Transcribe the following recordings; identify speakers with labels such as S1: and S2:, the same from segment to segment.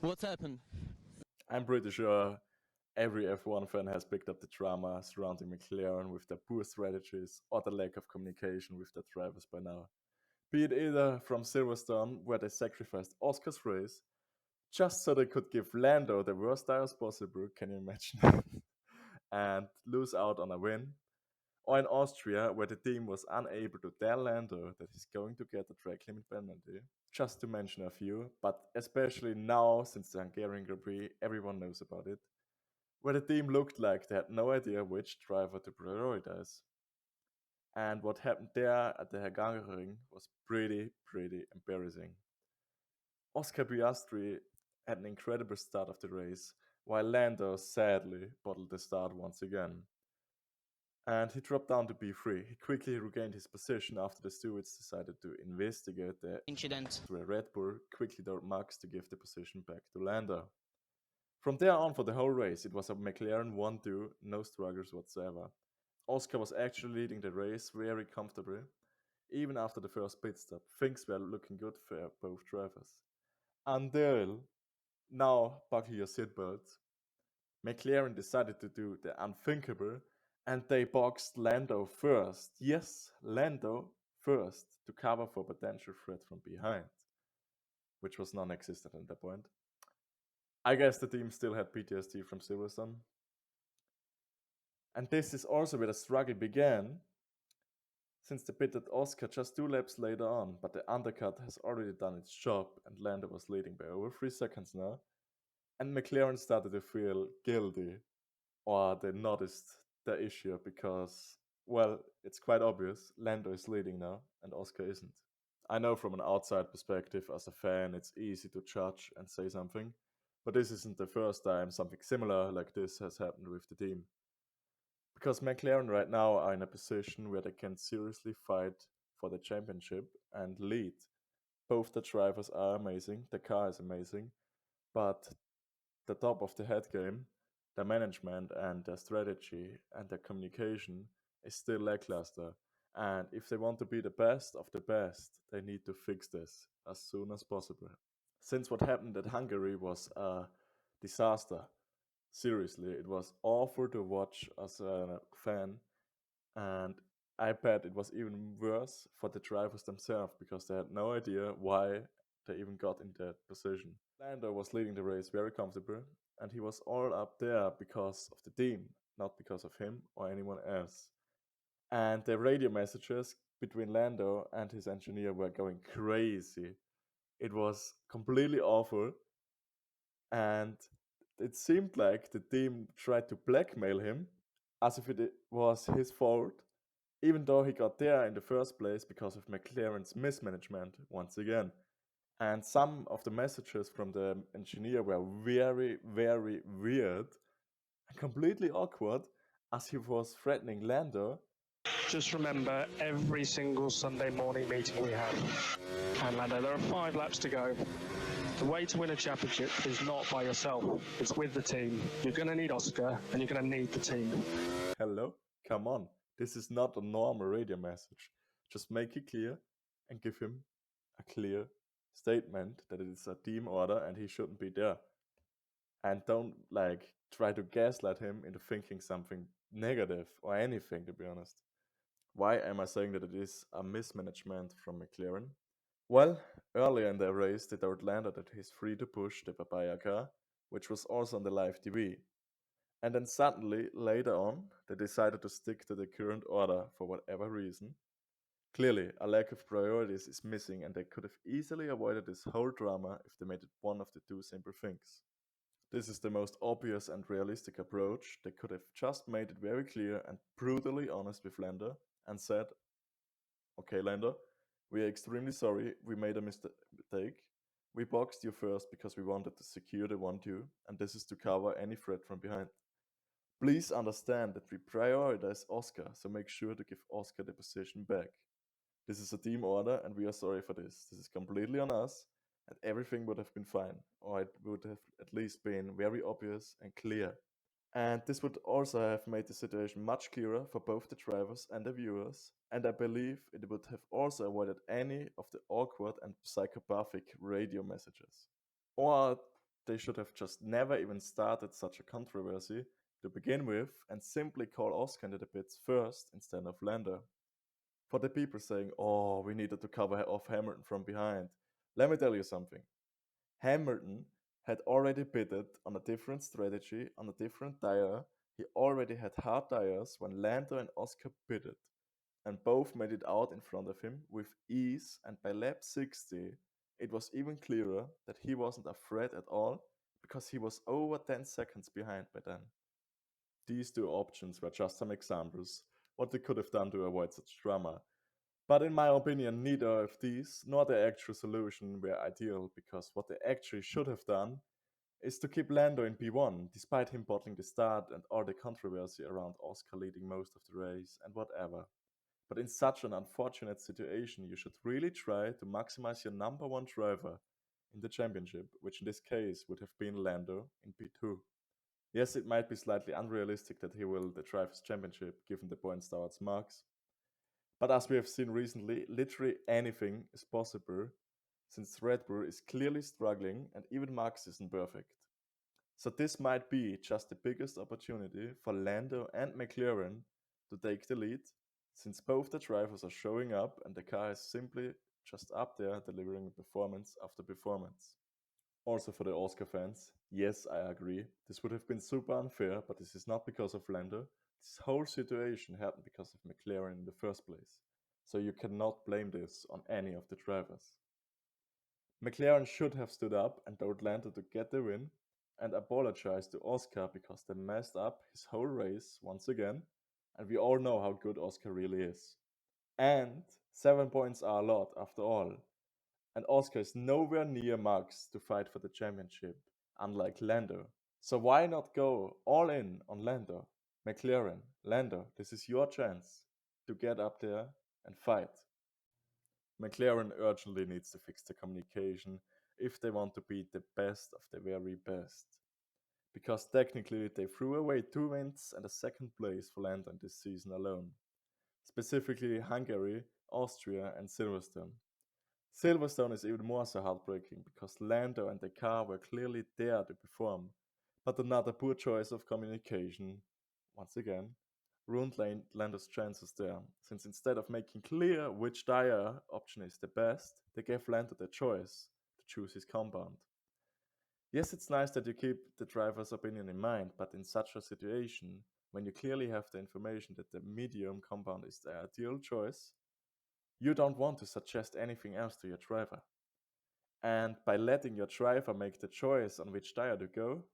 S1: What's happened?
S2: I'm pretty sure every F1 fan has picked up the drama surrounding McLaren with their poor strategies or the lack of communication with their drivers by now. Be it either from Silverstone, where they sacrificed Oscar's race just so they could give Lando the worst tires possible, can you imagine? And lose out on a win. Or in Austria, where the team was unable to tell Lando that he's going to get a track limit penalty. Just to mention a few, but especially now, since the Hungarian Grand Prix, everyone knows about it, where the team looked like they had no idea which driver to prioritize. And what happened there at the Hungaroring was pretty embarrassing. Oscar Piastri had an incredible start of the race, while Lando sadly bottled the start once again. And he dropped down to P3. He quickly regained his position after the stewards decided to investigate the
S1: Incident.
S2: through a Red Bull, quickly told Max to give the position back to Lando. From there on, for the whole race, it was a McLaren 1-2, no struggles whatsoever. Oscar was actually leading the race very comfortably. Even after the first pit stop, things were looking good for both drivers. Until, now buckle your seatbelts, McLaren decided to do the unthinkable and they boxed Lando first. Yes, Lando first to cover for potential threat from behind, which was non existent at that point. I guess the team still had PTSD from Silverstone. And this is also where the struggle began, since they pitted Oscar just 2 laps later on, but the undercut has already done its job and Lando was leading by over 3 seconds now. And McLaren started to feel guilty, or they noticed the issue because, well, it's quite obvious Lando is leading now and Oscar isn't. I know from an outside perspective, as a fan, it's easy to judge and say something, but this isn't the first time something similar like this has happened with the team. Because McLaren right now are in a position where they can seriously fight for the championship and lead. Both the drivers are amazing, the car is amazing, but the top of the head game, their management and their strategy and their communication is still lackluster. And if they want to be the best of the best, they need to fix this as soon as possible. Since what happened at Hungary was a disaster, seriously, it was awful to watch as a fan, and I bet it was even worse for the drivers themselves because they had no idea why they even got in that position. Lando was leading the race very comfortable, and he was all up there because of the team, not because of him or anyone else. And the radio messages between Lando and his engineer were going crazy. It was completely awful, and it seemed like the team tried to blackmail him as if it was his fault, even though he got there in the first place because of McLaren's mismanagement once again. And some of the messages from the engineer were very weird and completely awkward as he was threatening Lando.
S3: Just remember every single Sunday morning meeting we have. And Lando, there are 5 laps to go. The way to win a championship is not by yourself, it's with the team. You're going to need Oscar and you're going to need the team.
S2: Hello? Come on. This is not a normal radio message. Just make it clear and give him a clear statement that it is a team order and he shouldn't be there. And don't try to gaslight him into thinking something negative or anything, to be honest. Why am I saying that it is a mismanagement from McLaren? Well, earlier in the race, they told Lando that he's free to push the papaya car, which was also on the live TV. And then suddenly, later on, they decided to stick to the current order for whatever reason. Clearly, a lack of priorities is missing, and they could have easily avoided this whole drama if they made it one of the two simple things. This is the most obvious and realistic approach. They could have just made it very clear and brutally honest with Lando and said, okay, Lando, we are extremely sorry, we made a mistake. We boxed you first because we wanted to secure the 1-2, and this is to cover any threat from behind. Please understand that we prioritize Oscar, so make sure to give Oscar the position back. This is a team order, and we are sorry for this. This is completely on us, and everything would have been fine, or it would have at least been very obvious and clear. And this would also have made the situation much clearer for both the drivers and the viewers, and I believe it would have also avoided any of the awkward and psychopathic radio messages. Or they should have just never even started such a controversy to begin with and simply call Oscar into the pits first instead of Lando. For the people saying, oh, we needed to cover off Hamilton from behind, let me tell you something. Hamilton had already pitted on a different strategy, on a different tire. He already had hard tires when Lando and Oscar pitted, and both made it out in front of him with ease. And by lap 60, it was even clearer that he wasn't a threat at all because he was over 10 seconds behind by then. These two options were just some examples what they could have done to avoid such drama. But in my opinion, neither of these nor the actual solution were ideal because what they actually should have done is to keep Lando in P1 despite him bottling the start and all the controversy around Oscar leading most of the race and whatever. But in such an unfortunate situation, you should really try to maximize your number one driver in the championship, which in this case would have been Lando in P2. Yes, it might be slightly unrealistic that he will the Drivers' Championship given the points towards Max, but as we have seen recently, literally anything is possible since Red Bull is clearly struggling and even Max isn't perfect. So this might be just the biggest opportunity for Lando and McLaren to take the lead, since both the drivers are showing up and the car is simply just up there delivering performance after performance. Also for the Oscar fans, yes, I agree, this would have been super unfair, but this is not because of Lando. This whole situation happened because of McLaren in the first place, so you cannot blame this on any of the drivers. McLaren should have stood up and told Lando to get the win and apologized to Oscar because they messed up his whole race once again, and we all know how good Oscar really is. And 7 points are a lot after all, and Oscar is nowhere near Max to fight for the championship, unlike Lando. So why not go all in on Lando? McLaren, Lando, this is your chance to get up there and fight. McLaren urgently needs to fix the communication if they want to beat the best of the very best. Because technically they threw away 2 wins and a second place for Lando this season alone. Specifically Hungary, Austria and Silverstone. Silverstone is even more so heartbreaking because Lando and the car were clearly there to perform, but another poor choice of communication, once again, ruined Lando's chances there, since instead of making clear which tire option is the best, they gave Lando the choice to choose his compound. Yes, it's nice that you keep the driver's opinion in mind, but in such a situation, when you clearly have the information that the medium compound is the ideal choice, you don't want to suggest anything else to your driver. And by letting your driver make the choice on which tire to go,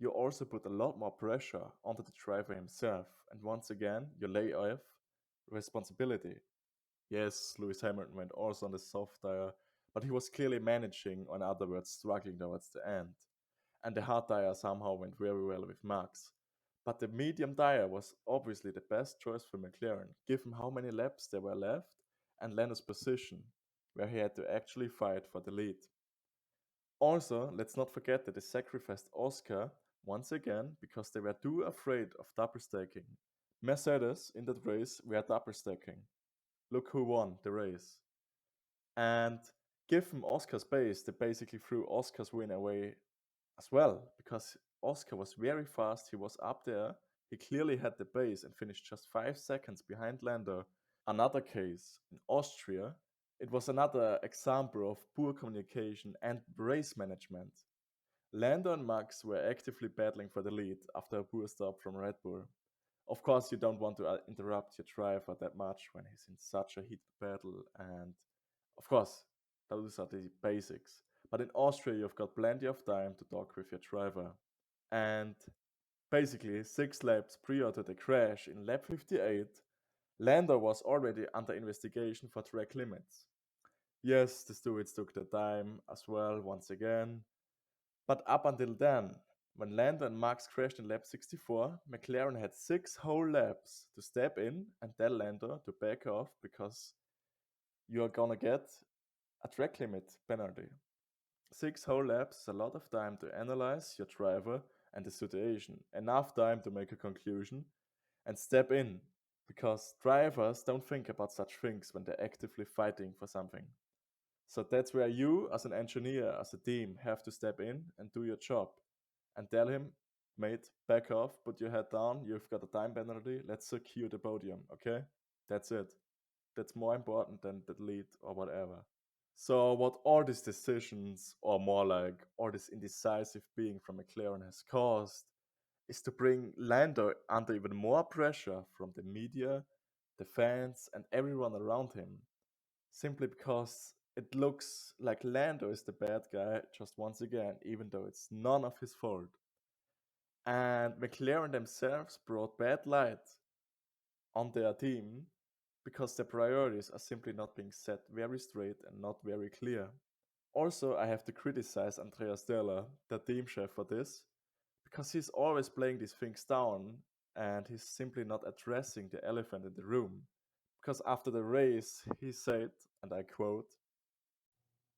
S2: you also put a lot more pressure onto the driver himself, and once again, you lay off responsibility. Yes, Lewis Hamilton went also on the soft tire, but he was clearly managing, or in other words, struggling towards the end. And the hard tire somehow went very well with Max. But the medium tire was obviously the best choice for McLaren, given how many laps there were left and Lando's position, where he had to actually fight for the lead. Also, let's not forget that they sacrificed Oscar once again because they were too afraid of double stacking. Mercedes in that race were double stacking. Look who won the race. And given Oscar's pace, they basically threw Oscar's win away as well because Oscar was very fast. He was up there. He clearly had the pace and finished just 5 seconds behind Lando. Another case in Austria, it was another example of poor communication and race management. Lando and Max were actively battling for the lead after a poor stop from Red Bull. Of course, you don't want to interrupt your driver that much when he's in such a heated battle, and of course, those are the basics. But in Austria, you've got plenty of time to talk with your driver. And basically, 6 laps prior to the crash in lap 58, Lando was already under investigation for track limits. Yes, the stewards took their time as well, once again. But up until then, when Lando and Max crashed in lap 64, McLaren had 6 whole laps to step in and tell Lando to back off because you are gonna get a track limit penalty. 6 whole laps is a lot of time to analyze your driver and the situation, enough time to make a conclusion and step in because drivers don't think about such things when they're actively fighting for something. So that's where you, as an engineer, as a team, have to step in and do your job and tell him, mate, back off, put your head down, you've got a time penalty, let's secure the podium, okay? That's it. That's more important than the lead or whatever. So, what all these decisions, or more like all this indecisive being from McLaren, has caused is to bring Lando under even more pressure from the media, the fans, and everyone around him, simply because it looks like Lando is the bad guy just once again, even though it's none of his fault. And McLaren themselves brought bad light on their team because their priorities are simply not being set very straight and not very clear. Also, I have to criticize Andrea Stella, the team chef, for this, because he's always playing these things down and he's simply not addressing the elephant in the room. Because after the race, he said, and I quote,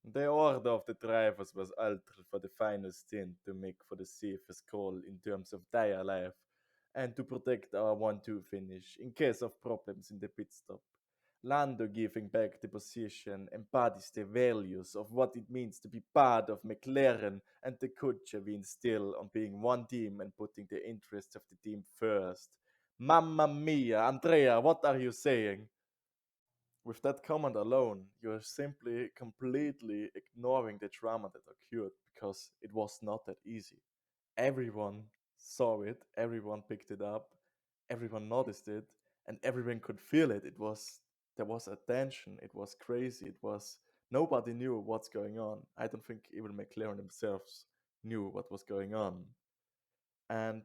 S2: "The order of the drivers was altered for the final stint to make for the safest call in terms of their life and to protect our 1-2 finish in case of problems in the pit stop. Lando giving back the position embodies the values of what it means to be part of McLaren and the culture we instill on being one team and putting the interests of the team first. Mamma mia, Andrea, what are you saying?" With that comment alone, you're simply completely ignoring the drama that occurred because it was not that easy. Everyone saw it, everyone picked it up, everyone noticed it, and everyone could feel it. There was a tension, it was crazy, it was nobody knew what's going on. I don't think even McLaren themselves knew what was going on. And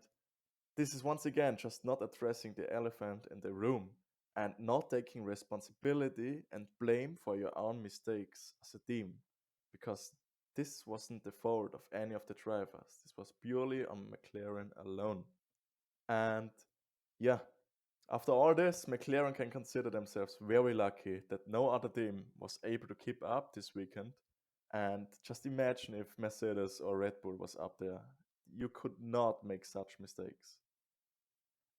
S2: this is once again just not addressing the elephant in the room and not taking responsibility and blame for your own mistakes as a team. Because this wasn't the fault of any of the drivers. This was purely on McLaren alone. And yeah, after all this, McLaren can consider themselves very lucky that no other team was able to keep up this weekend. And just imagine if Mercedes or Red Bull was up there. You could not make such mistakes.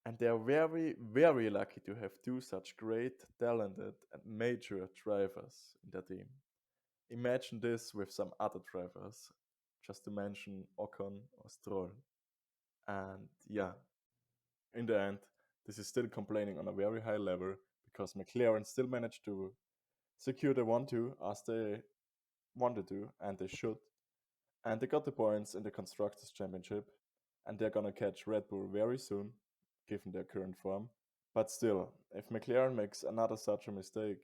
S2: And they are very, very lucky to have two such great, talented, and major drivers in their team. Imagine this with some other drivers, just to mention Ocon or Stroll. And yeah, in the end, this is still complaining on a very high level because McLaren still managed to secure the 1-2 as they wanted to, and they should. And they got the points in the Constructors' Championship, and they're gonna catch Red Bull very soon, given their current form. But still, if McLaren makes another such a mistake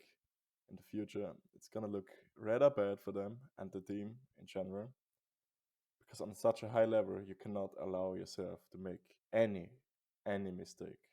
S2: in the future, it's gonna look rather bad for them and the team in general. Because on such a high level, you cannot allow yourself to make any mistake.